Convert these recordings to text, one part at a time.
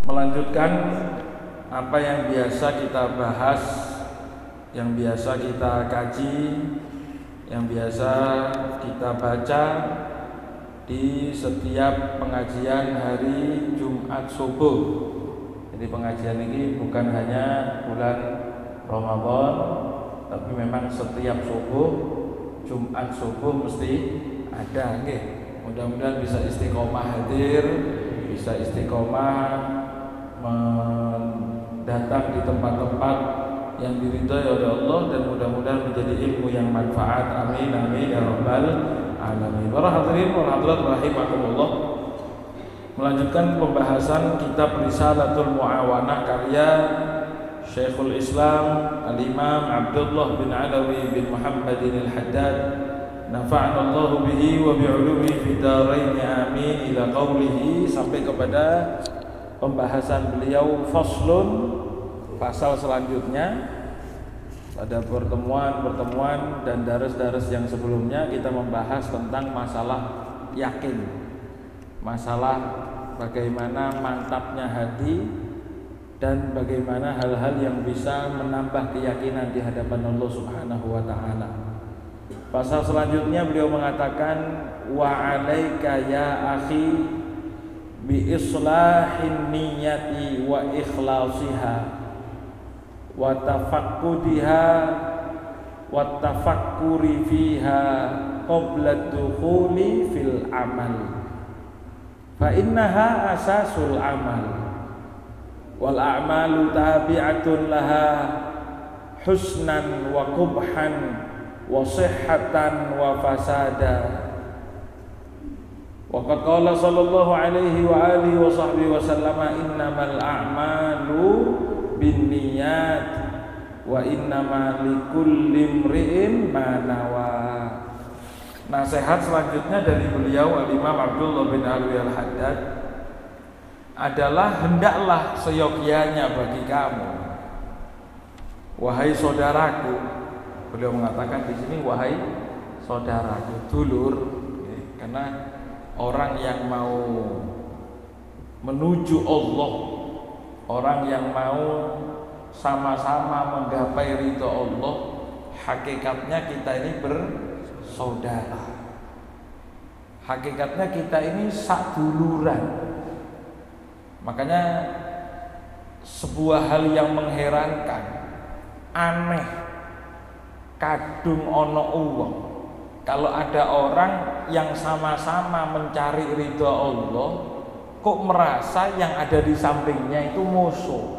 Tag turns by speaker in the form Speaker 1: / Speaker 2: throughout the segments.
Speaker 1: melanjutkan apa yang biasa kita bahas, yang biasa kita kaji, yang biasa kita baca di setiap pengajian hari Jumat subuh. Jadi pengajian ini bukan hanya bulan Ramadan, tapi memang setiap subuh, Jumat subuh mesti ada. Mudah-mudahan bisa istiqomah hadir, bisa istiqomah mendatang di tempat-tempat yang diridhai oleh Allah, dan mudah-mudahan menjadi ilmu yang manfaat. Amin amin ya rabbal alamin. Para hadirin wal hadirat rahimakumullah. Melanjutkan pembahasan kitab Risalatul Muawanah karya Syekhul Islam Al-Imam Abdullah bin Alawi bin Muhammadin Al-Haddad, nafa'anallahu bihi wa bi'ulumihi fid dharain amin, ila qawlihi, sampai kepada pembahasan beliau faslun, pasal selanjutnya. Pada pertemuan dan daras-daras yang sebelumnya kita membahas tentang masalah yakin, masalah bagaimana mantapnya hati dan bagaimana hal-hal yang bisa menambah keyakinan di hadapan Allah Subhanahu wa taala. Pasal selanjutnya beliau mengatakan, wa 'alaika ya akhi bi islahin niyyati wa ikhlasiha wa tafaqqudiha wa tafakkuri fiha qabla dukhuli fil amal, fa innaha asasul amal wal a'malu tabi'atun laha husnan wa qubhan wa sihhatan wa fasada. Wa qad qala sallallahu alaihi wa alihi wa sahbihi wa sallama, innamal a'malu binniyat wa innama likulli imri'in ma nawa. Nasihat selanjutnya dari beliau Al-Imam Abdullah bin Alawi Al-Haddad adalah, hendaklah seyogyanya bagi kamu, wahai saudaraku. Beliau mengatakan di sini wahai saudaraku, dulur, karena orang yang mau menuju Allah, orang yang mau sama-sama menggapai ridho Allah, hakikatnya kita ini bersaudara. Hakikatnya kita ini saduluran. Makanya sebuah hal yang mengherankan, aneh, kadung ono uwong, kalau ada orang yang sama-sama mencari ridho Allah, kok merasa yang ada di sampingnya itu musuh.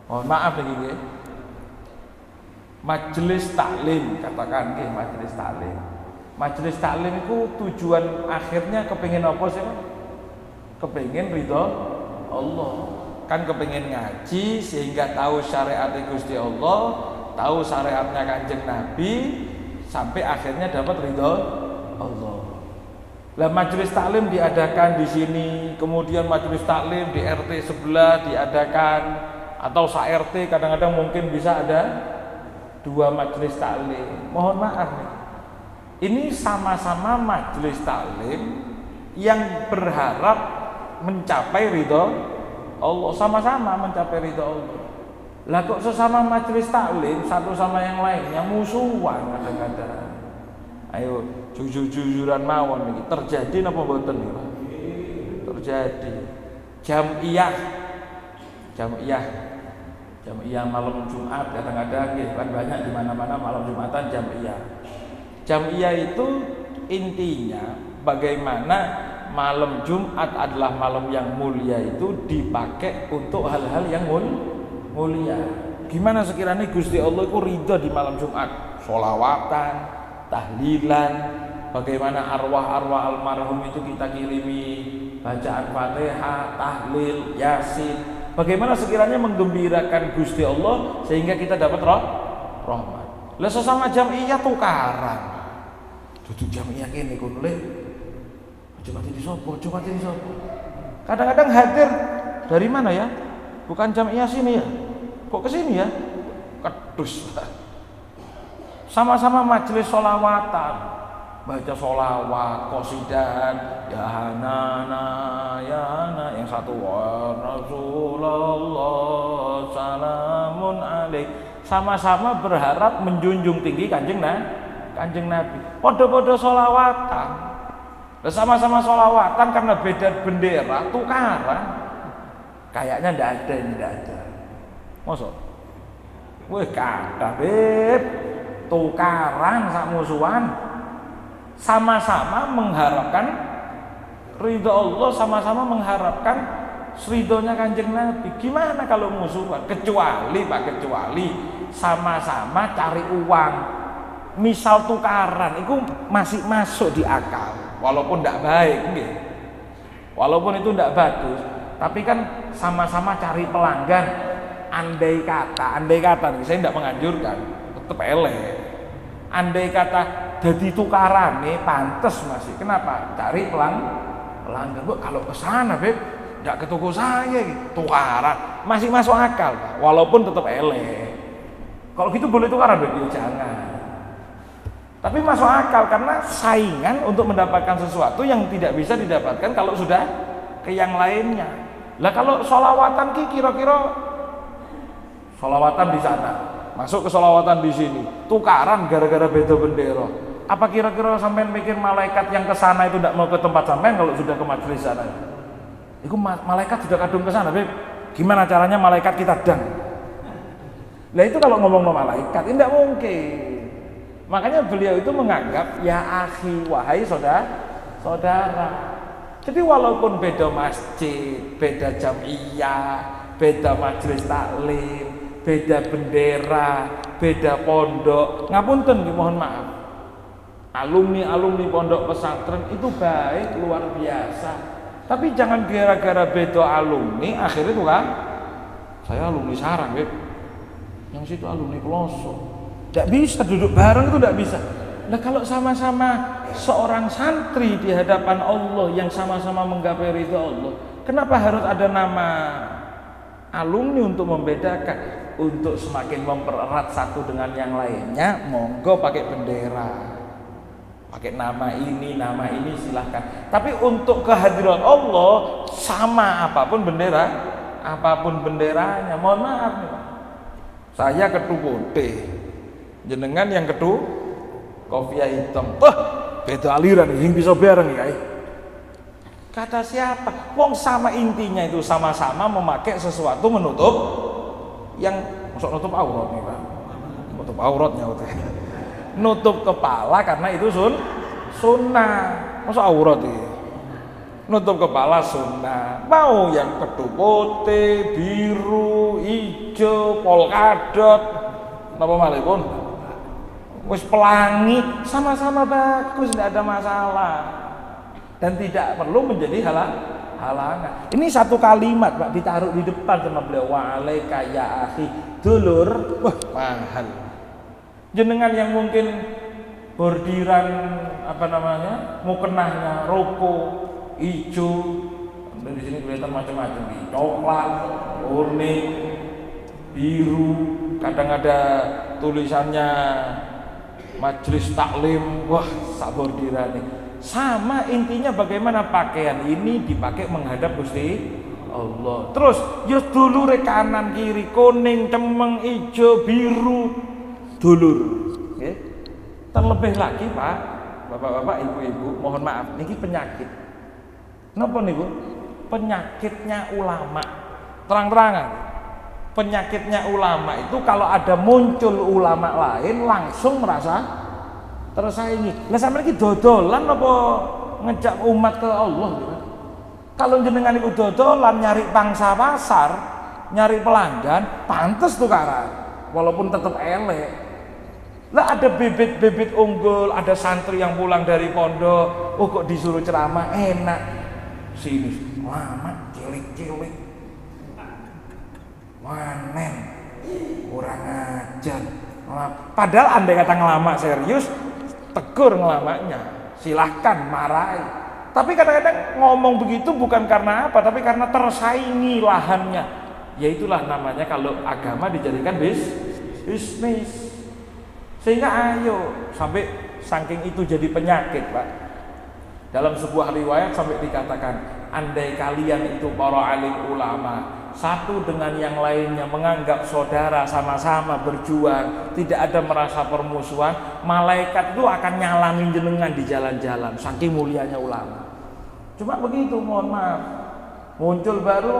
Speaker 1: Mohon maaf begini, majelis taklim, katakan majelis taklim. Majelis taklim itu tujuan akhirnya kepengin apa sih? Kepengin ridho Allah. Kan kepengin ngaji sehingga tahu syariat Gusti Allah, tahu syariatnya Kanjeng Nabi, sampai akhirnya dapat ridho Allah. Lah majelis taklim diadakan di sini, kemudian majelis taklim di RT sebelah diadakan, atau sa-RT kadang-kadang mungkin bisa ada 2 majelis taklim. Mohon maaf nih, ini sama-sama majelis taklim yang berharap mencapai ridho Allah, sama-sama mencapai ridho Allah. Lah kok sesama majelis taklim satu sama yang lain yang musuhan kadang-kadang. Ayo jujur-jujuran mawon iki, terjadi napa mboten iki, Pak? Terjadi. Jamiah malam Jumat kadang-kadang kan banyak di mana-mana malam Jumatan jamiah. Jamiah itu intinya bagaimana malam Jumat adalah malam yang mulia itu dipakai untuk hal-hal yang mulia. Gimana sekiranya Gusti Allah itu ridha di malam Jumat, sholawatan, tahlilan, bagaimana arwah-arwah almarhum itu kita kirimi bacaan Fatihah, tahlil, Yasin. Bagaimana sekiranya menggembirakan Gusti Allah sehingga kita dapat rahmat. Lah sesama jamiah tukaran. Duduk jamiah kene kono le. Coba ini sopo. Kadang-kadang hadir dari mana ya? Bukan jamiah sini ya? Kok ke sini ya? Kedus. Sama-sama majelis sholawatan, baca sholawat, qasidah, ya hanana, ya hana, yang satu wa Rasulullah salamun alaik, sama-sama berharap menjunjung tinggi kanjeng Nabi. Podo-podo sholawatan, sama-sama sholawatan karena beda bendera, tukaran. Kayaknya ndak ada. Mosok? Wih kata beb, tukaran sak musuhan. Sama-sama mengharapkan ridho Allah, sama-sama mengharapkan ridhonya kanjeng Nabi. Gimana kalau musuhan? Kecuali sama-sama cari uang. Misal tukaran, itu masih masuk di akal. Walaupun tidak baik, walaupun itu tidak bagus, tapi kan sama-sama cari pelanggan. Andai kata nih, saya tidak menganjurkan, tetap elek. Andai kata jadi tukaran nih, pantes masih. Kenapa? Cari pelanggan. Bu, kalau ke sana, beb, tidak ke toko saya, tukaran masih masuk akal, Pak. Walaupun tetap elek. Kalau gitu boleh tukaran, beb, ya jangan. Tapi masuk akal karena saingan untuk mendapatkan sesuatu yang tidak bisa didapatkan kalau sudah ke yang lainnya. Lah kalau sholawatan kira-kira sholawatan di sana, masuk ke sholawatan di sini, tukaran gara-gara beda bendera. Apa kira-kira sampean mikir malaikat yang ke sana itu tidak mau ke tempat sampean kalau sudah ke majelis sana? Itu malaikat sudah kadung ke sana, beb. Gimana caranya malaikat kita dang? Lah itu kalau ngomong sama malaikat, tidak mungkin. Makanya beliau itu menganggap ya akhi, wahai saudara. Jadi walaupun beda masjid, beda jam'iyah, beda majelis taklim, beda bendera, beda pondok, ngapunten mohon maaf. Alumni pondok pesantren itu baik luar biasa. Tapi jangan gara-gara beda alumni akhirnya itu kan saya alumni sarang, beb. Yang situ alumni pelosok. Tidak bisa duduk bareng, itu tidak bisa. Nah kalau sama-sama seorang santri di hadapan Allah yang sama-sama menggapai ridho Allah, kenapa harus ada nama alumni untuk membedakan? Untuk semakin mempererat satu dengan yang lainnya, monggo pakai bendera, pakai nama ini silahkan. Tapi untuk kehadiran Allah sama apapun benderanya, mohon maaf nih Pak. Saya ketu putih, jenengan yang ketu kopiah hitam. Beda aliran yang bisa bareng ya. Kata siapa? Wong sama intinya itu sama-sama memakai sesuatu menutup yang masuk nutup aurat nih Pak. Nutup auratnya nutup kepala karena itu sunnah. Masuk aurat ini. Nutup kepala sunnah. Mau yang ketu putih, biru, hijau, polkadot, napa malih pun wis pelangi, sama-sama bagus, tidak ada masalah dan tidak perlu menjadi halangan. Ini satu kalimat Pak ditaruh di depan sama beliau, wa'alaika ya akhi, dulur, wah mahal. Jenengan yang mungkin bordiran mukenahnya rokok hijau, di sini kelihatan macam-macam, coklat, kuning, biru, kadang ada tulisannya majelis taklim, wah sabor dirani. Sama intinya bagaimana pakaian ini dipakai menghadap Gusti Allah. Terus ya dulur kanan kiri, kuning, cemeng, hijau, biru, dulur. Okay. Terlebih lagi Pak, bapak-bapak, ibu-ibu, mohon maaf, ini penyakit. Kenapa nih Bu? Penyakitnya ulama. Terang-terangan. Penyakitnya ulama itu kalau ada muncul ulama lain langsung merasa tersaingi. Lah sampeyan iki dodolan apa ngejak umat ke Allah gitu. Kalau jenengan iku dodolan nyari pangsa pasar, nyari pelanggan, pantes tukaran walaupun tetap elek. Lah ada bibit-bibit unggul, ada santri yang pulang dari pondok, kok disuruh ceramah enak. Sini lama cilik-cilik. Wanen kurang ajar. Padahal andai kata ngelama serius, tegur ngelamanya, silahkan marahi. Tapi kadang-kadang ngomong begitu bukan karena apa, tapi karena tersaingi lahannya. Ya itulah namanya kalau agama dijadikan bisnis. Sehingga ayo, sampai saking itu jadi penyakit Pak. Dalam sebuah riwayat sampai dikatakan, andai kalian itu para alim ulama satu dengan yang lainnya menganggap saudara, sama-sama berjuang, tidak ada merasa permusuhan, malaikat itu akan nyalamin jenengan di jalan-jalan, saking mulianya ulama. Cuma begitu, mohon maaf, muncul baru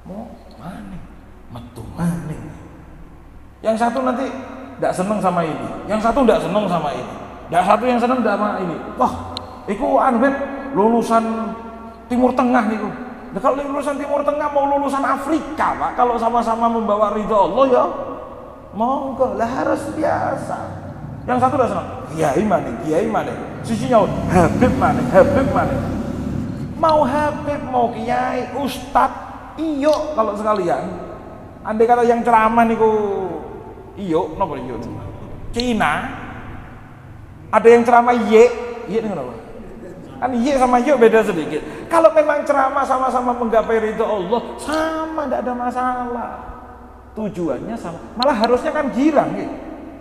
Speaker 1: mau maning, metu maning. Yang satu nanti tidak seneng sama ini, yang satu tidak seneng sama ini, yang satu yang seneng sama ini. Wah, itu anwet lulusan Timur Tengah niku. Nah, kalau lulusan Timur Tengah mau lulusan Afrika Pak, kalau sama-sama membawa ridho Allah ya monggo lah, harus biasa. Yang satu udah senang, kiai mana, sisinya Habib mana, mau Habib mau kiai ustad iyo kalau sekalian. Andai kata yang ceramah niku iyo, napa iyo? Cina ada yang ceramah ye nih kenapa? Kan iya sama yuk beda sedikit. Kalau memang ceramah sama-sama menggapai ridho Allah, sama, tidak ada masalah. Tujuannya sama. Malah harusnya kan girang gitu.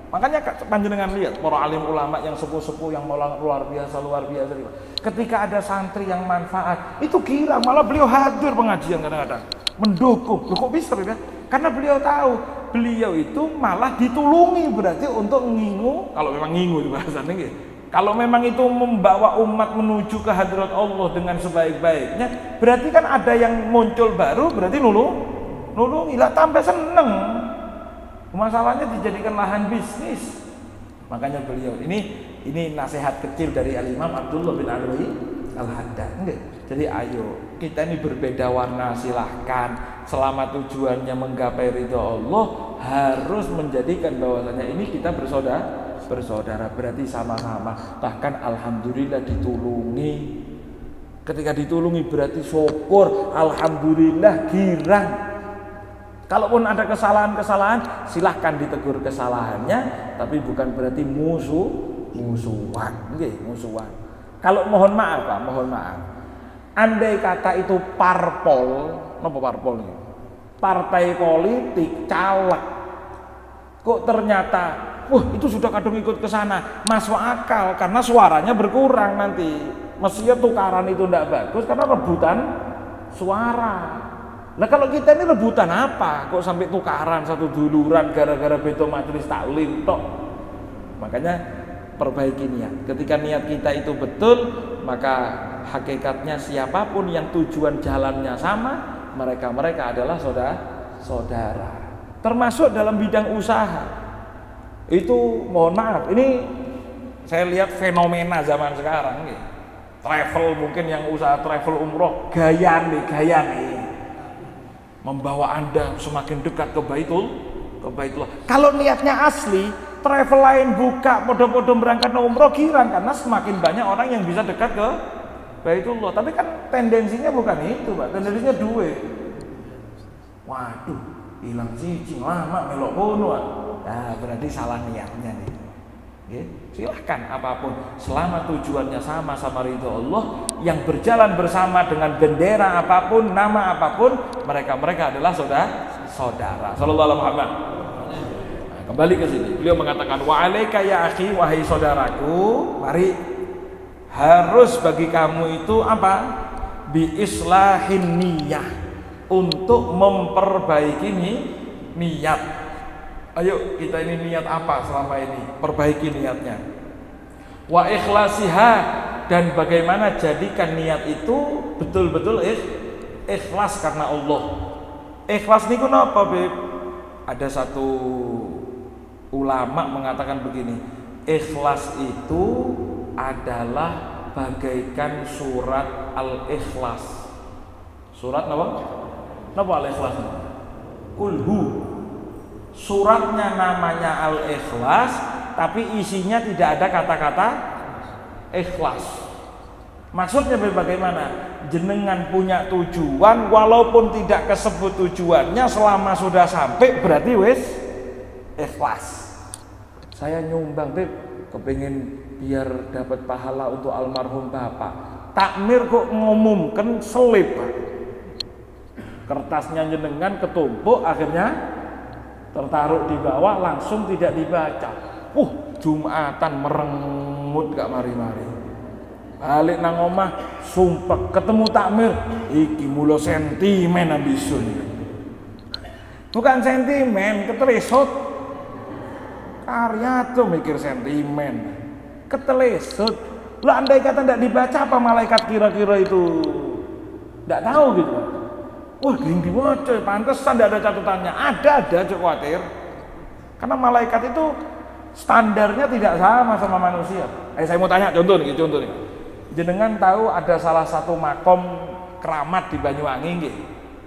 Speaker 1: Makanya panjenengan lihat para alim ulama yang sepuh-sepuh yang luar biasa. Ketika ada santri yang manfaat, itu girang. Malah beliau hadir pengajian kadang-kadang, mendukung. Loh, kok bisa ya? Karena beliau tahu, beliau itu malah ditulungi, berarti untuk ngingu. Kalau memang ngingu di bahasanya gitu. Kalau memang itu membawa umat menuju ke hadirat Allah dengan sebaik-baiknya, berarti kan ada yang muncul baru, berarti nulungi lah, tambah seneng. Masalahnya dijadikan lahan bisnis. Makanya beliau ini nasihat kecil dari Al-Imam Abdullah bin Alwi Al-Haddad. Jadi ayo, kita ini berbeda warna silahkan, selama tujuannya menggapai ridho Allah, harus menjadikan bahwasanya ini kita bersaudara, berarti sama-sama. Bahkan alhamdulillah ditulungi. Ketika ditulungi berarti syukur, alhamdulillah, girang. Kalaupun ada kesalahan-kesalahan, silahkan ditegur kesalahannya, tapi bukan berarti musuhan. Kalau mohon maaf Pak, mohon maaf. Andai kata itu parpol, apa parpol ini? Partai politik, caleg. Kok ternyata wah, itu sudah kadung ikut ke sana, masuk akal karena suaranya berkurang nanti. Mestinya tukaran itu tidak bagus karena rebutan suara. Nah kalau kita ini rebutan apa? Kok sampai tukaran satu duluran gara-gara beto majelis taklim tok? Makanya perbaiki niat. Ketika niat kita itu betul, maka hakikatnya siapapun yang tujuan jalannya sama, mereka adalah saudara. Termasuk dalam bidang usaha. Itu mohon maaf, ini saya lihat fenomena zaman sekarang nih. Travel mungkin yang usaha travel umroh gaya nih. Membawa Anda semakin dekat ke Baitullah. Kalau niatnya asli, travel lain buka podo-podo berangkat ke umroh girang karena semakin banyak orang yang bisa dekat ke Baitullah. Tapi kan tendensinya bukan itu, Pak. Tendensinya duit. Waduh, hilang cicing lama melok kono. Nah, berarti salah niatnya nih. Ya, silahkan apapun, selama tujuannya sama ridho Allah, yang berjalan bersama dengan bendera apapun, nama apapun, mereka adalah saudara. Sallallahu alaihi Muhammad. Nah, kembali ke sini, beliau mengatakan wa alaika ya akhi, wahai saudaraku, mari harus bagi kamu itu apa? Bi islahin niyah, untuk memperbaiki niat. Ayo kita ini niat apa selama ini? Perbaiki niatnya. Wa ikhlasiha, dan bagaimana jadikan niat itu betul-betul ikhlas karena Allah. Ikhlas niku napa, Beb? Ada satu ulama mengatakan begini, ikhlas itu adalah bagaikan surat Al-Ikhlas. Surat apa? Napa Al-Ikhlas? Kulhu. Suratnya namanya Al-Ikhlas, tapi isinya tidak ada kata-kata ikhlas. Maksudnya bagaimana? Jenengan punya tujuan, walaupun tidak kesebut tujuannya, selama sudah sampai berarti wis ikhlas. Saya nyumbang, Beb, kepingin biar dapat pahala untuk almarhum bapak. Takmir kok ngumumkan selip, Pak. Kertasnya jenengan ketumpuk, akhirnya tertaruh di bawah langsung tidak dibaca. Jumatan merengut gak mari-mari. Balik nang omah sumpah ketemu takmir iki mulo sentimen ambisun. Bukan sentimen, ketelesut. Karya tuh mikir sentimen. Ketelesut. Lah andai kata tidak dibaca apa malaikat kira-kira itu tidak tahu gitu. Gering dibaca, pantesan tidak ada catatannya. Ada cok khawatir. Karena malaikat itu standarnya tidak sama manusia. Saya mau tanya contoh nih. Jenengan tahu ada salah satu makom keramat di Banyuwangi nggih?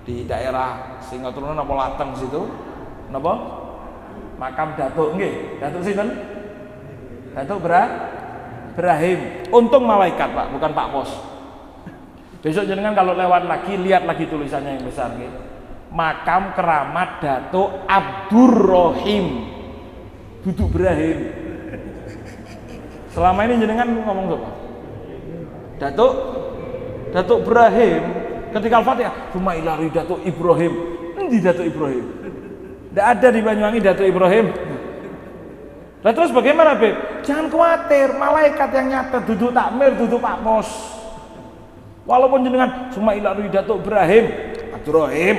Speaker 1: Di daerah Singoturno napa Lateng situ. Napa? Makam Datuk nggih. Datuk sinten? Datuk Ibrahim. Untung malaikat, Pak, bukan Pak Pos. Besok jenengan kalau lewat lagi lihat lagi tulisannya yang besar nggih. Makam keramat Datuk Abdurrahim. Duduk Ibrahim. Selama ini jenengan ngomong apa? Datuk Ibrahim ketika Al-Fatihah cuma ilari Datuk Ibrahim. Endi Datuk Ibrahim? Tidak ada di Banyuwangi Datuk Ibrahim. Lah terus bagaimana, Beb? Jangan khawatir, malaikat yang nyata duduk takmir, duduk Pak Pos. Walaupun jenengan cuma ilari Datuk Ibrahim, Abdurrahim,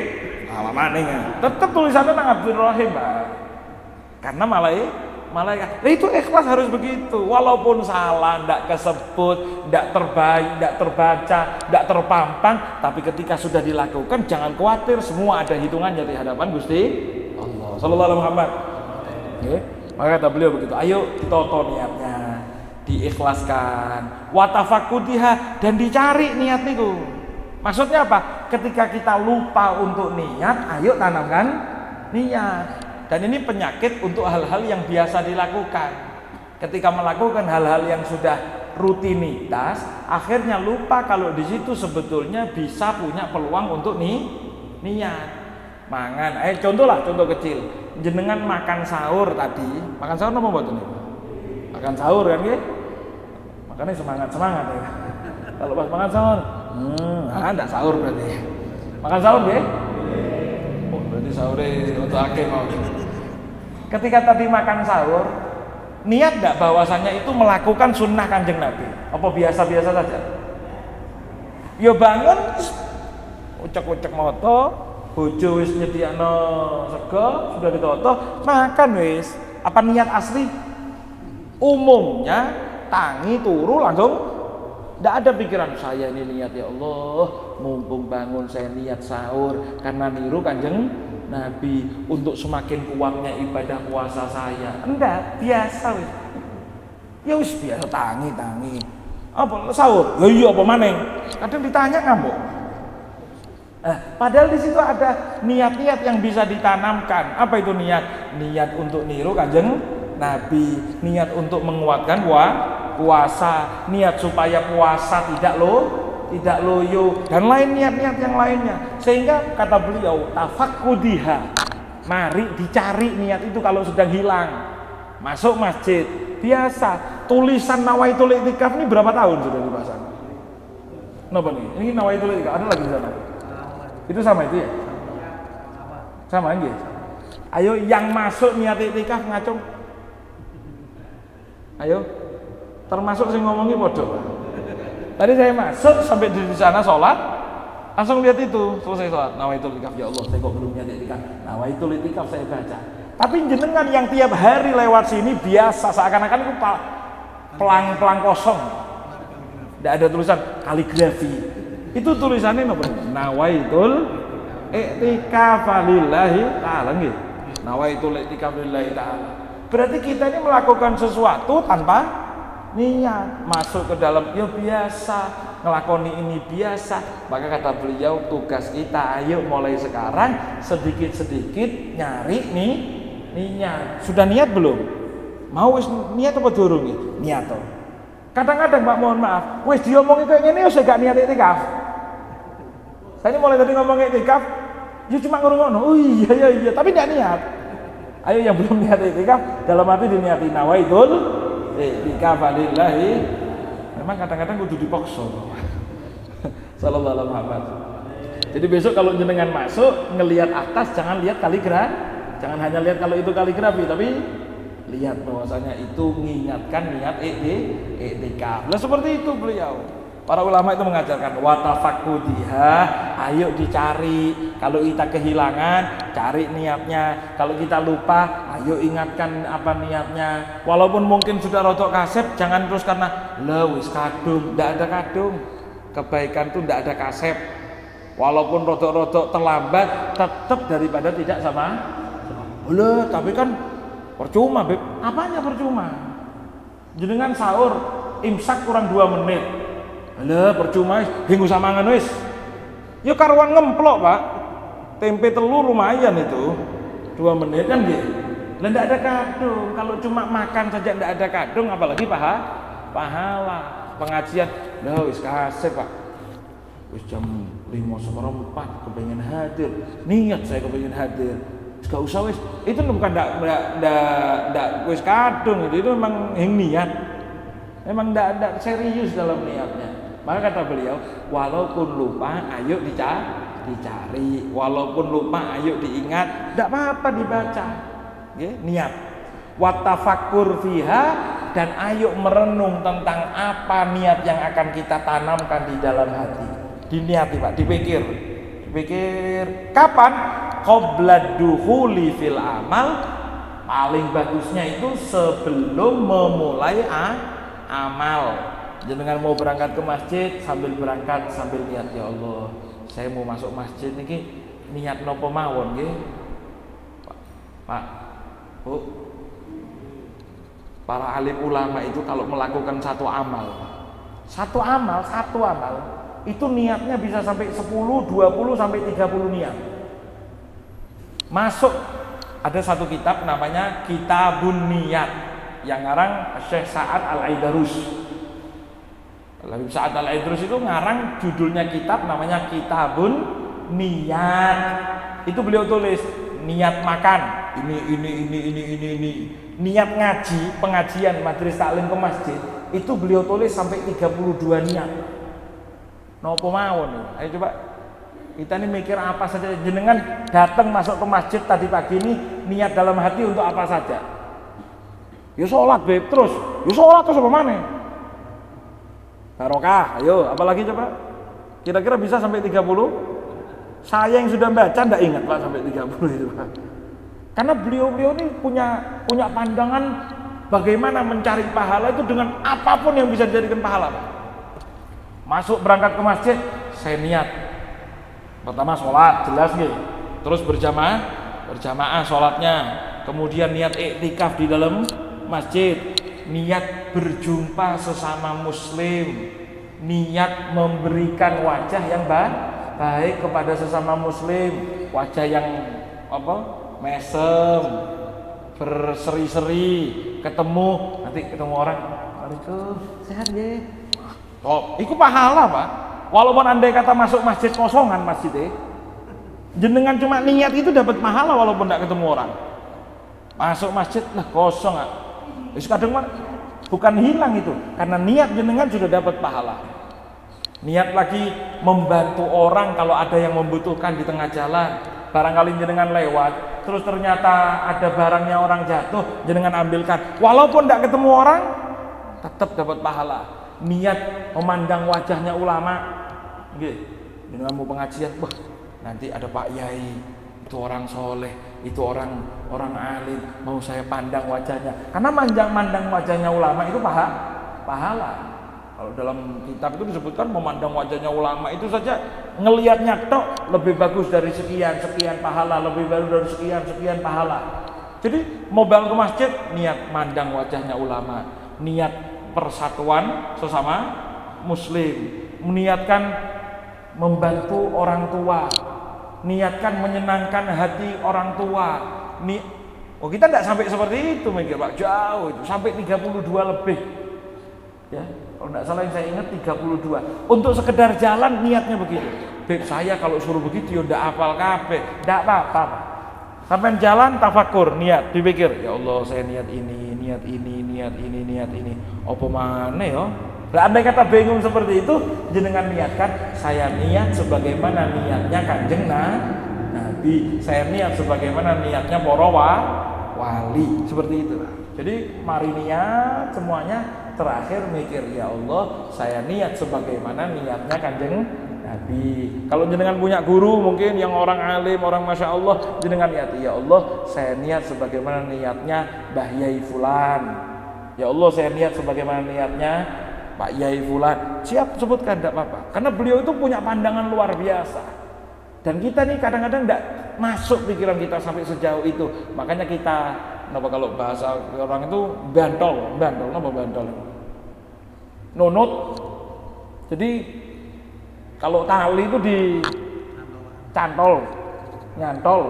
Speaker 1: maning tetap tulisannya nang Abdurrahim, Pak. Karena malaikat itu ikhlas harus begitu. Walaupun salah, tidak kesebut, tidak terbaik, tidak terbaca, tidak terpampang, tapi ketika sudah dilakukan jangan khawatir, semua ada hitungannya di hadapan Gusti Allah. Sallallahu alaihi Muhammad. Okay. Maka kata beliau begitu. Ayo toto niatnya, diikhlaskan, watafakudiha, dan dicari niat itu. Maksudnya apa? Ketika kita lupa untuk niat, ayo tanamkan niat. Dan ini penyakit untuk hal-hal yang biasa dilakukan. Ketika melakukan hal-hal yang sudah rutinitas, akhirnya lupa kalau di situ sebetulnya bisa punya peluang untuk niat. Mangan. Contoh kecil. Jenengan makan sahur tadi. Makan sahur apa buat ini? Makan sahur kan ya? Makanya semangat ya. Kalau pas makan sahur, enggak sahur berarti. Makan sahur ya? Berarti sahurnya untuk akhir mau. Ketika tadi makan sahur, niat enggak bahwasannya itu melakukan sunnah Kanjeng Nabi? Apa biasa-biasa saja? Ya bangun, ucek-ucek moto, bojo wis nyediakno sego, sudah ditoto, makan wis. Apa niat asli? Umumnya tangi turu langsung, tidak ada pikiran saya ini niat ya Allah, mumpung bangun saya niat sahur karena niru Kanjeng Nabi untuk semakin kuatnya ibadah puasa saya. Enggak, biasa wis. Ya wis biasa tangi. Apa sahur? Ya iya apa maneng? Kadang ditanya ngambok. Padahal di situ ada niat-niat yang bisa ditanamkan. Apa itu niat? Niat untuk niru Kanjeng Nabi, niat untuk menguatkan puasa, niat supaya puasa tidak loyo, dan lain niat-niat yang lainnya. Sehingga kata beliau, tafakudiha, mari dicari niat itu kalau sedang hilang. Masuk masjid, biasa. Tulisan Nawaitul I'tikaf ini berapa tahun sudah dipasang? Kenapa nih? Ini Nawaitul I'tikaf, ada lagi di sana? Itu sama itu ya? Sama aja. Ayo yang masuk niat i'tikaf ngacung. Ayo. Termasuk sing ngomongi bodoh. Tadi saya masuk sampai di sana sholat, langsung lihat itu, selesai sholat. Nawaitul i'tikaf, ya Allah, saya kok belum niat i'tikaf. Nawaitul i'tikaf saya baca. Tapi jenengan yang tiap hari lewat sini biasa seakan-akan itu pelang kosong. Tidak ada tulisan kaligrafi. Itu tulisannya apa? Nawaitul i'tikaf lillahi ta'ala nggih. Nawaitul i'tikaf lillahi ta'ala. Berarti kita ini melakukan sesuatu tanpa niat, masuk ke dalam ya biasa, ngelakoni ini biasa. Maka kata beliau, tugas kita ayo mulai sekarang sedikit-sedikit nyari niat. Sudah niat belum? Mau wis niat apa durung iki? Niat to. Kadang-kadang Pak, mohon maaf, wis diomongi kayak ngene wis gak niat i'tikaf. Saya mulai tadi ngomong i'tikaf, ya cuma ngrungokno. Oh iya, tapi enggak niat. Ayo yang belum niat i'tikaf, dalam hati diniati nawaitul i'tikaf lillahi. Memang kadang-kadang kudu dipaksa. Sallallahu alaihi wasallam. Jadi besok kalau jenengan masuk ngelihat atas jangan lihat Jangan hanya lihat kalau itu kaligrafi, tapi lihat bahwasanya itu mengingatkan niat i'tikaf. Nah seperti itu beliau. Para ulama itu mengajarkan watafakudiha, ayo dicari. Kalau kita kehilangan, cari niatnya. Kalau kita lupa, ayo ingatkan apa niatnya. Walaupun mungkin sudah rotok kasep, jangan terus karena wis kadung, tidak ada kadung. Kebaikan itu tidak ada kasep. Walaupun rotok-rotok terlambat, tetap daripada tidak sama. Tapi kan percuma, Beb. Apanya percuma? Jenengan sahur, imsak kurang 2 menit. Percuma hinggu samangan wis. Ya karuan ngemplok, Pak. Tempe telur lumayan itu. 2 menit kan nggih. Lah ndak ada kadung. Kalau cuma makan saja ndak ada kadung, apalagi pahala. Pengajian, wis kasih, Pak. Wis jam 5:04 kepengen hadir. Niat saya kepengen hadir. Gak usah wis, itu bukan ndak wis kadung, itu memang yang niat. Memang ndak serius dalam niatnya. Maka kata beliau, walaupun lupa ayo dicari, walaupun lupa ayo diingat, ndak apa-apa dibaca. Nggih, niat. Watafakkur fiha, dan ayo merenung tentang apa niat yang akan kita tanamkan di dalam hati. Diniati, Pak, dipikir kapan? Qabla dukhuli fil amal, paling bagusnya itu sebelum memulai amal. Jenengan mau berangkat ke masjid, sambil berangkat sambil niat, ya Allah, saya mau masuk masjid niki niat napa mawon nggih. Pak, Bu, para alim ulama itu kalau melakukan satu amal, itu niatnya bisa sampai 10, 20 sampai 30 niat. Masuk, ada satu kitab namanya Kitabun Niyat yang ngarang Syekh Sa'ad Al-Aidarus. Habib Sa'ad Al-Aidarus itu ngarang, judulnya kitab namanya Kitabun Niyat. Itu beliau tulis niat makan, ini. Niat ngaji, pengajian majelis taklim ke masjid, itu beliau tulis sampai 32 niat. Nopo mawon. Ayo coba kita ini mikir apa saja. Jenengan datang masuk ke masjid tadi pagi ini niat dalam hati untuk apa saja? Ya sholat, Beb, terus. Ya sholat terus apa mana? Barokah, ayo, apalagi coba? Kira-kira bisa sampai 30? Saya yang sudah baca ndak ingat, Pak, sampai 30 itu, Pak. Karena beliau ini punya pandangan bagaimana mencari pahala itu dengan apapun yang bisa dijadikan pahala, Pak. Masuk berangkat ke masjid, saya niat. Pertama sholat, jelas nggih. Terus berjamaah sholatnya. Kemudian niat iktikaf di dalam masjid. Niat berjumpa sesama muslim. Niat memberikan wajah yang baik kepada sesama muslim. Wajah yang mesem, berseri-seri. Nanti ketemu orang, Waalaikumsalam, sehat nggih. Iku pahala, Pak. Walaupun andai kata masuk masjid kosongan masjidnya, jenengan cuma niat itu dapat pahala walaupun tidak ketemu orang. Masuk masjid lah kosong, kadang bukan hilang itu, karena niat jenengan sudah dapat pahala. Niat lagi membantu orang kalau ada yang membutuhkan di tengah jalan. Barangkali jenengan lewat, terus ternyata ada barangnya orang jatuh, jenengan ambilkan. Walaupun tidak ketemu orang, tetap dapat pahala. Niat memandang wajahnya ulama, dengan mau pengajian, wah nanti ada Pak Yai, itu orang soleh, itu orang alim, mau saya pandang wajahnya. Karena mandang wajahnya ulama itu pahala. Kalau dalam kitab itu disebutkan memandang wajahnya ulama itu saja ngelihatnya tok lebih bagus dari sekian pahala, lebih baru dari sekian pahala. Jadi mau balik ke masjid, niat mandang wajahnya ulama, niat persatuan sesama muslim, meniatkan membantu orang tua, niatkan menyenangkan hati orang tua. Kita tidak sampai seperti itu, mikir, Pak, jauh itu, sampai 32 lebih. Ya, kalau tidak salah yang saya ingat 32. Untuk sekedar jalan niatnya begitu. Beb, saya kalau suruh begitu ya tidak hafal kabeh, tidak apa-apa. Sampai jalan tafakur, niat, dipikir, ya Allah saya niat ini. Apa mana ya? Lah andai kata bingung seperti itu, jenengan niatkan, saya niat sebagaimana niatnya Kanjeng Nabi. Nabi, saya niat sebagaimana niatnya para wali, seperti itu. Jadi mari niat semuanya, terakhir mikir, ya Allah saya niat sebagaimana niatnya Kanjeng Nabi. Kalau jenengan punya guru mungkin yang orang alim, orang masya Allah, jenengan niat, ya Allah saya niat sebagaimana niatnya Mbah Yai Fulan, ya Allah saya niat sebagaimana niatnya Pak Yai Fulan. Siap, sebutkan, tidak apa-apa, karena beliau itu punya pandangan luar biasa. Dan kita nih kadang-kadang tidak masuk pikiran kita sampai sejauh itu. Makanya kita, kalau bahasa orang itu bantol, nunut. Jadi kalau tali itu dicantol, nyantol.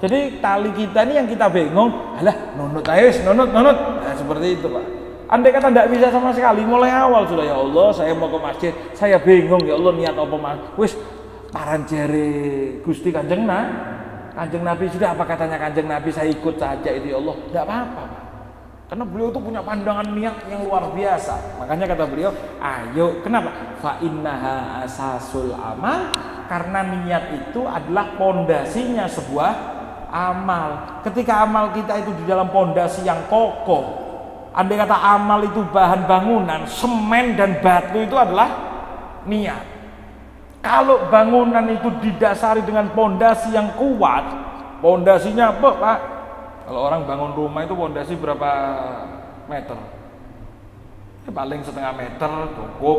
Speaker 1: Jadi tali kita ini yang kita bingung, alah nunut aja, nunut. Nah, seperti itu Pak. Andai kata tidak bisa sama sekali, mulai awal sudah, ya Allah saya mau ke masjid, saya bingung, ya Allah niat apa mas, wis paranjere Gusti Kanjeng Nabi, sudah apa katanya Kanjeng Nabi, saya ikut saja itu, ya Allah, tidak apa-apa Pak. Karena beliau itu punya pandangan niat yang luar biasa. Makanya kata beliau, ayo, kenapa? Fa innaha asasul amal, karena niat itu adalah pondasinya sebuah amal. Ketika amal kita itu di dalam pondasi yang kokoh, andai kata amal itu bahan bangunan, semen dan batu itu adalah niat. Kalau bangunan itu didasari dengan pondasi yang kuat, pondasinya apa Pak? Kalau orang bangun rumah itu pondasi berapa meter? Ya, paling setengah meter cukup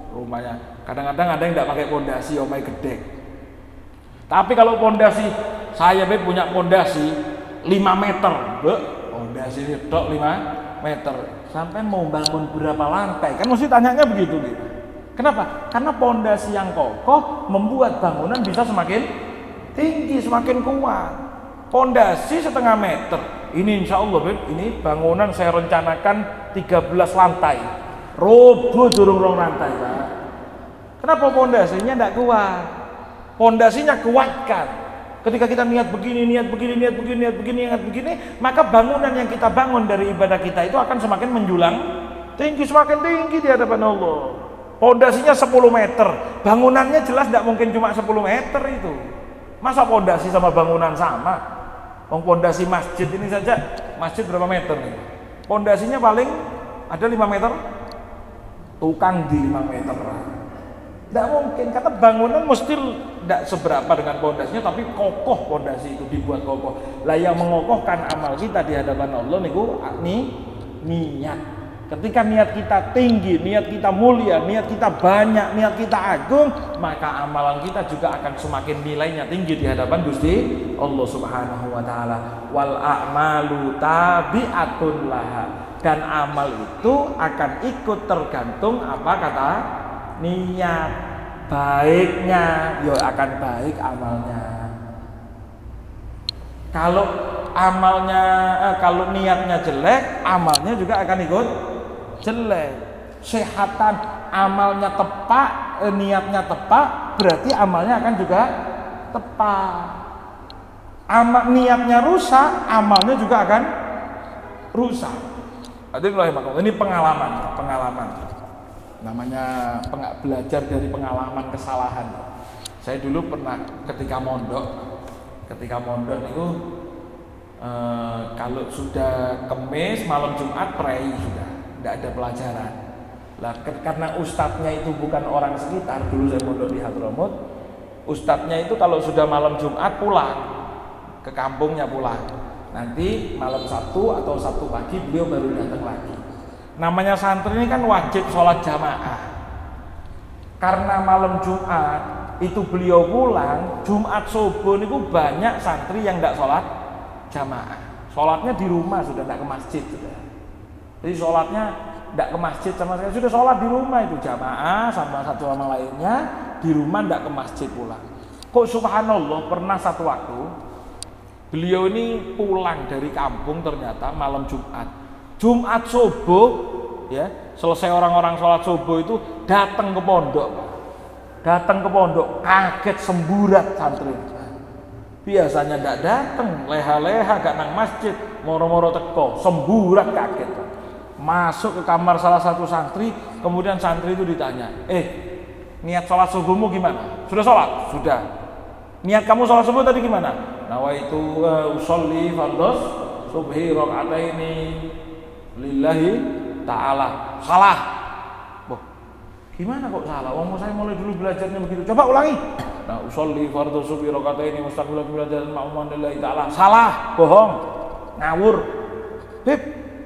Speaker 1: rumahnya. Kadang-kadang ada yang tidak pakai pondasi, omai gede. Tapi kalau pondasi, saya punya pondasi 5 meter, pondasi itu 5 meter. Sampai mau bangun berapa lantai? Kan mesti tanyanya begitu gitu. Kenapa? Karena pondasi yang kokoh membuat bangunan bisa semakin tinggi, semakin kuat. Pondasi setengah meter. Ini insya Allah ini bangunan saya rencanakan 13 lantai. Roboh durung rong lantai Pak. Kenapa pondasinya tidak kuat? Pondasinya kuatkan. Ketika kita niat begini, maka bangunan yang kita bangun dari ibadah kita itu akan semakin menjulang tinggi, semakin tinggi di hadapan Allah. Pondasinya 10 meter, bangunannya jelas tidak mungkin cuma 10 meter itu. Masa pondasi sama bangunan sama? Pondasi masjid ini saja, masjid berapa meter nih? Pondasinya paling ada 5 meter, tukang di 5 meter. Tidak mungkin, karena bangunan mesti tidak seberapa dengan pondasinya, tapi kokoh pondasi itu dibuat kokoh. Lah yang mengokohkan amal kita di hadapan Allah niku niat. Ketika niat kita tinggi, niat kita mulia, niat kita banyak, niat kita agung, maka amalan kita juga akan semakin nilainya tinggi di hadapan Gusti Allah Subhanahu wa taala. Wal a'malu tabi'atun laha. Dan amal itu akan ikut tergantung apa kata niat. Baiknya ya akan baik amalnya. Kalau niatnya jelek, amalnya juga akan ikut jelek. Sehatan, amalnya tepat, niatnya tepat, berarti amalnya akan juga tepat. Niatnya rusak, amalnya juga akan rusak. Ini pengalaman. Namanya belajar dari pengalaman kesalahan. Saya dulu pernah ketika mondok itu kalau sudah Kemis malam Jumat prei sudah tidak ada pelajaran. Lah karena ustadznya itu bukan orang sekitar, dulu saya mondok di Hadramut, ustadznya itu kalau sudah malam Jumat pulang ke kampungnya pulang. Nanti malam Sabtu atau Sabtu pagi beliau baru datang lagi. Namanya santri ini kan wajib sholat jamaah. Karena malam Jumat itu beliau pulang, Jumat subuh itu banyak santri yang tidak sholat jamaah. Sholatnya di rumah sudah, tidak ke masjid sudah. Jadi sholatnya tidak ke masjid sama sekali, sudah sholat di rumah itu jamaah sama satu sama lainnya di rumah, tidak ke masjid pulang. Kok subhanallah pernah satu waktu beliau ini pulang dari kampung ternyata malam Jumat subuh ya, selesai orang-orang sholat subuh itu datang ke pondok, kaget semburat santri. Biasanya tidak datang, leha-leha gak nang masjid, moro-moro teko, semburat kaget. Masuk ke kamar salah satu santri, kemudian santri itu ditanya, niat sholat subuhmu gimana? Sudah sholat? Sudah. Niat kamu sholat subuh tadi gimana? Nawaitu usolli fardhos subhi rakaataini lillahi ta'ala. Salah. Boh, gimana kok salah? Wong saya mulai dulu belajarnya begitu. Coba ulangi. Nah, usolli fardhos subhi rakaataini mustaqbilan qiblat dan ma'muman lillahi ta'ala. Salah, bohong, ngawur. Beb,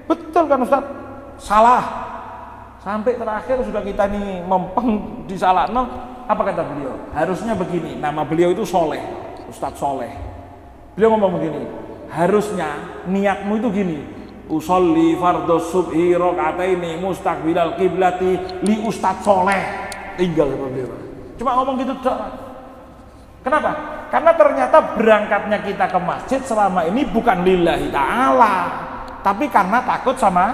Speaker 1: betul kan Ustaz? Salah. Sampai terakhir sudah kita nih mempeng di salahno, apa kata beliau? Harusnya begini, nama beliau itu Soleh, Ustadz Soleh. Beliau ngomong begini, harusnya niatmu itu gini, usolli fardhos subhi rakaataini mustaqbilal qiblati li Ustadz Soleh. Tinggal sama beliau. Cuma ngomong gitu doang. Kenapa? Karena ternyata berangkatnya kita ke masjid selama ini bukan lillahi ta'ala, tapi karena takut sama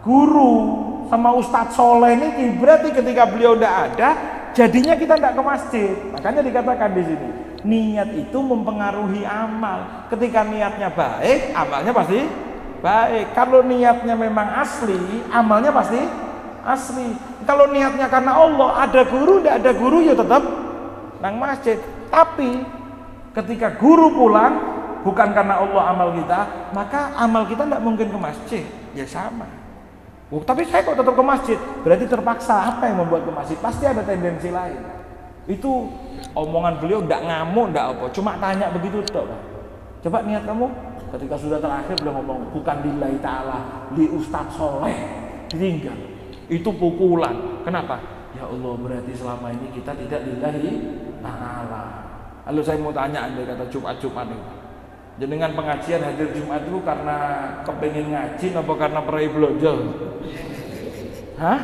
Speaker 1: guru, sama Ustadz Soleh ini. Berarti ketika beliau tidak ada, jadinya kita tidak ke masjid. Makanya dikatakan di sini, niat itu mempengaruhi amal. Ketika niatnya baik, amalnya pasti baik. Kalau niatnya memang asli, amalnya pasti asli. Kalau niatnya karena Allah, ada guru, tidak ada guru, ya tetap nang masjid. Tapi ketika guru pulang, bukan karena Allah amal kita, maka amal kita tidak mungkin ke masjid. Ya sama. Oh, tapi saya kok tetap ke masjid? Berarti terpaksa. Apa yang membuat ke masjid? Pasti ada tendensi lain. Itu omongan beliau tidak ngamuk, tidak apa. Cuma tanya begitu toh. Coba niat kamu. Ketika sudah terakhir beliau ngomong, bukan lillahi ta'ala, li Ustadz Soleh. Ditinggal. Itu pukulan. Kenapa? Ya Allah, berarti selama ini kita tidak lillahi ta'ala. Lalu saya mau tanya Anda, kata Jumat-Jumat itu, jenengan pengajian hadir Jumat itu karena kepengen ngaji apa karena perai belanja? Hah?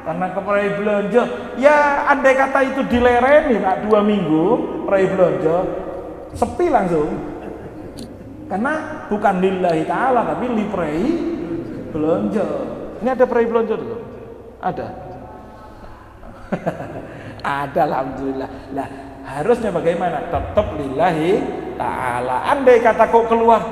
Speaker 1: Karena keperai belanja. Ya andai kata itu dilereni Pak 2 minggu perai belanja, sepi langsung. Karena bukan lillahi ta'ala tapi li perai belanja. Ini ada perai belanja dulu? Ada. Ada, alhamdulillah. Lah, harusnya bagaimana? Tetap lillahi ta'ala. Andai kata kok keluar,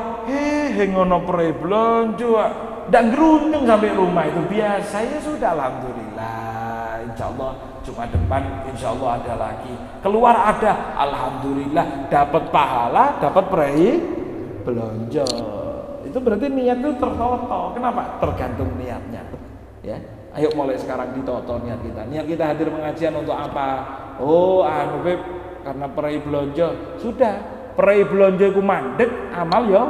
Speaker 1: ngono perai belanja dan gerundeng sampai rumah, itu biasa, ya sudah, alhamdulillah. Insyaallah Jumat depan insyaallah ada lagi. Keluar ada, alhamdulillah, dapat pahala, dapat perai belanja. Itu berarti niat itu tertoto. Kenapa? Tergantung niatnya. Ya. Ayo mulai sekarang ditoto niat kita. Niat kita hadir pengajian untuk apa? Oh, Beb, karena perai belanja. Sudah, perai belanja ku mandek, amal yo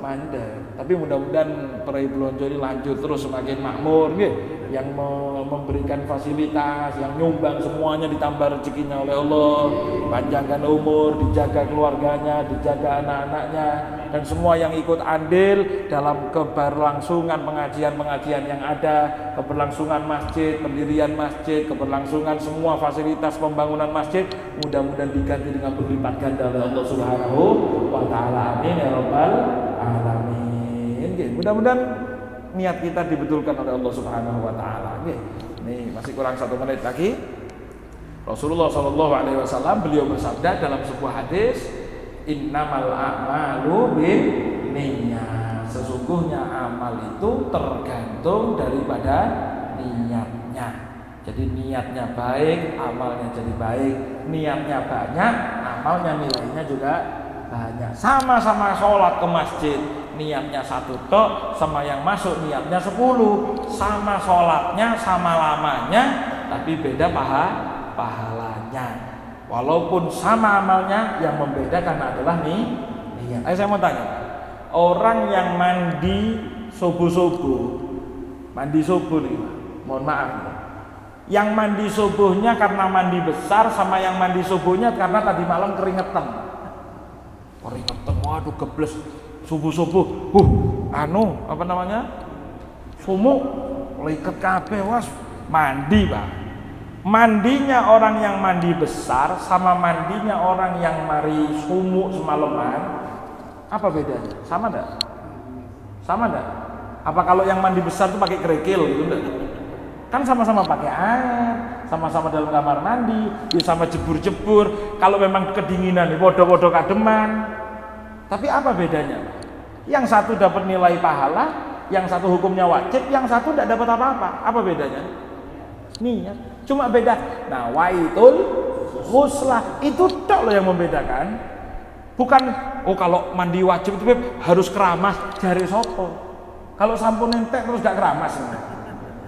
Speaker 1: mandek. Tapi mudah-mudahan perai belanja ini lanjut terus semakin makmur nggih. Yang memberikan fasilitas, yang nyumbang semuanya ditambah rezekinya oleh Allah, panjangkan umur, dijaga keluarganya, dijaga anak-anaknya, dan semua yang ikut andil dalam keberlangsungan pengajian-pengajian yang ada, keberlangsungan masjid, pendirian masjid, keberlangsungan semua fasilitas pembangunan masjid, mudah-mudahan diganti dengan berlipat ganda oleh Allah Subhanahu wa taala. Amin ya rabbal alamin. Mudah-mudahan niat kita dibetulkan oleh Allah Subhanahu wa taala. Nih, masih kurang 1 menit lagi. Rasulullah Shallallahu alaihi wasallam beliau bersabda dalam sebuah hadis, innamal a'malu binniyat. Sesungguhnya amal itu tergantung daripada niatnya. Jadi niatnya baik, amalnya jadi baik. Niatnya banyak, amalnya nilainya juga banyak. Sama-sama sholat ke masjid, niatnya 1 tok, sama yang masuk niatnya 10. Sama sholatnya, sama lamanya, tapi beda pahalanya. Walaupun sama amalnya, yang membedakan adalah niat. Saya mau tanya, orang yang mandi subuh-subuh, mandi subuh nih, mohon maaf, yang mandi subuhnya karena mandi besar, sama yang mandi subuhnya karena tadi malam keringetan. Waduh, gebles subuh-subuh, apa namanya, sumuk, liket kabeh, was, mandi Pak. Mandinya orang yang mandi besar sama mandinya orang yang mari sumuk semalaman, apa bedanya? Sama enggak? Sama enggak? Apa kalau yang mandi besar itu pakai kerikil gitu enggak? Kan sama-sama pakai air, sama-sama dalam kamar mandi, ya sama jebur-jebur. Kalau memang kedinginan, bodoh-bodoh kademan. Tapi apa bedanya? Yang satu dapat nilai pahala, yang satu hukumnya wajib, yang satu tidak dapat apa-apa. Apa bedanya? Niat. Cuma beda nawaitul ghuslah. Itu tok loh yang membedakan. Bukan kalau mandi wajib itu harus keramas jari sopo. Kalau sampun entek terus gak keramas.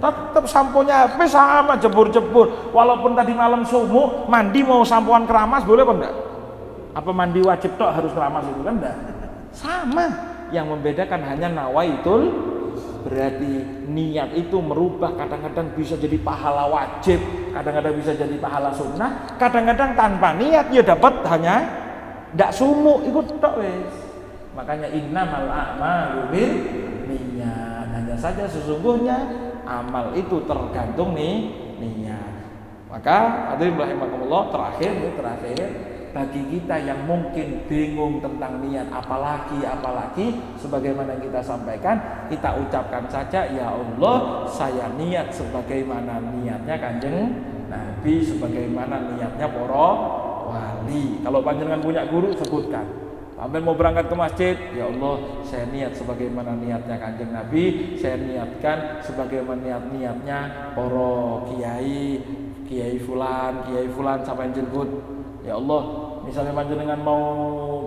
Speaker 1: Tetap samponya HP sama jebur-jebur. Walaupun tadi malam sumuk mandi mau sampoan keramas boleh apa enggak? Apa mandi wajib tok harus keramas itu kan enggak? Sama. Yang membedakan hanya nawaitul, berarti niat itu merubah, kadang-kadang bisa jadi pahala wajib, kadang-kadang bisa jadi pahala sunnah, kadang-kadang tanpa niat ya dapat hanya ndak sumuk ikut tok wis. Makanya innamal a'malu bin niat. Hanya saja sesungguhnya amal itu tergantung nih niat. Maka hadirin rahimakumullah, terakhir bagi kita yang mungkin bingung tentang niat, apalagi sebagaimana kita sampaikan, kita ucapkan saja, ya Allah saya niat sebagaimana niatnya Kanjeng Nabi, sebagaimana niatnya para wali. Kalau panjenengan punya guru sebutkan, sampai mau berangkat ke masjid, ya Allah saya niat sebagaimana niatnya Kanjeng Nabi, saya niatkan sebagaimana niatnya para kiai fulan sampai jemput. Ya Allah, misalnya panjenengan mau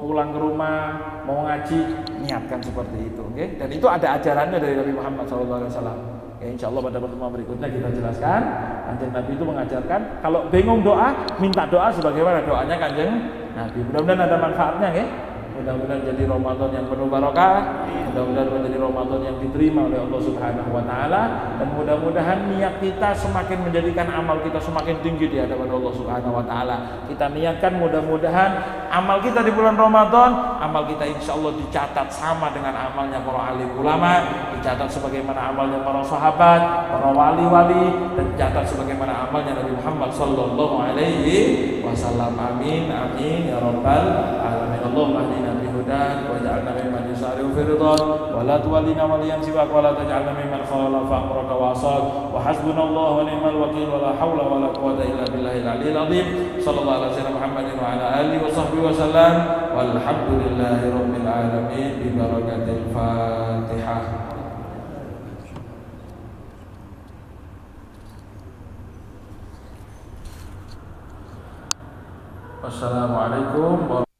Speaker 1: pulang ke rumah, mau ngaji, niatkan seperti itu, okay? Dan itu ada ajarannya dari Nabi Muhammad SAW. Ya, insya Allah pada pertemuan berikutnya kita jelaskan. Kanjeng Nabi itu mengajarkan kalau bingung doa, minta doa sebagaimana doanya Kanjeng Nabi. Mudah-mudahan ada manfaatnya, okay? Mudah-mudahan jadi Ramadan yang penuh barokah, mudah-mudahan menjadi Ramadan yang diterima oleh Allah Subhanahu wa taala, dan mudah-mudahan niat kita semakin menjadikan amal kita semakin tinggi di hadapan Allah Subhanahu wa taala. Kita niatkan mudah-mudahan amal kita di bulan Ramadan, amal kita insyaallah dicatat sama dengan amalnya para alim ulama, dicatat sebagaimana amalnya para sahabat, para wali-wali, dan dicatat sebagaimana amalnya Nabi Muhammad sallallahu alaihi wasallam. Amin amin ya rabbal alamin. Allahumma hdina bihudak waj'alna mimman yusari'u fi ridwan wa la tuwallina waliyan siwak wa la taj'alna mimman khalafa amraka wa asad wa hasbunallahu wa ni'mal wakeel wa la haula wa la quwwata illa billahil aliyyil azim. Sallallahu alaihi wasallam Muhammadin wa ala alihi wa sahbihi wa sallam walhamdulillahi rabbil alamin bi barakatil Fatihah. Wassalamualaikum warahmatullahi wabarakatuh.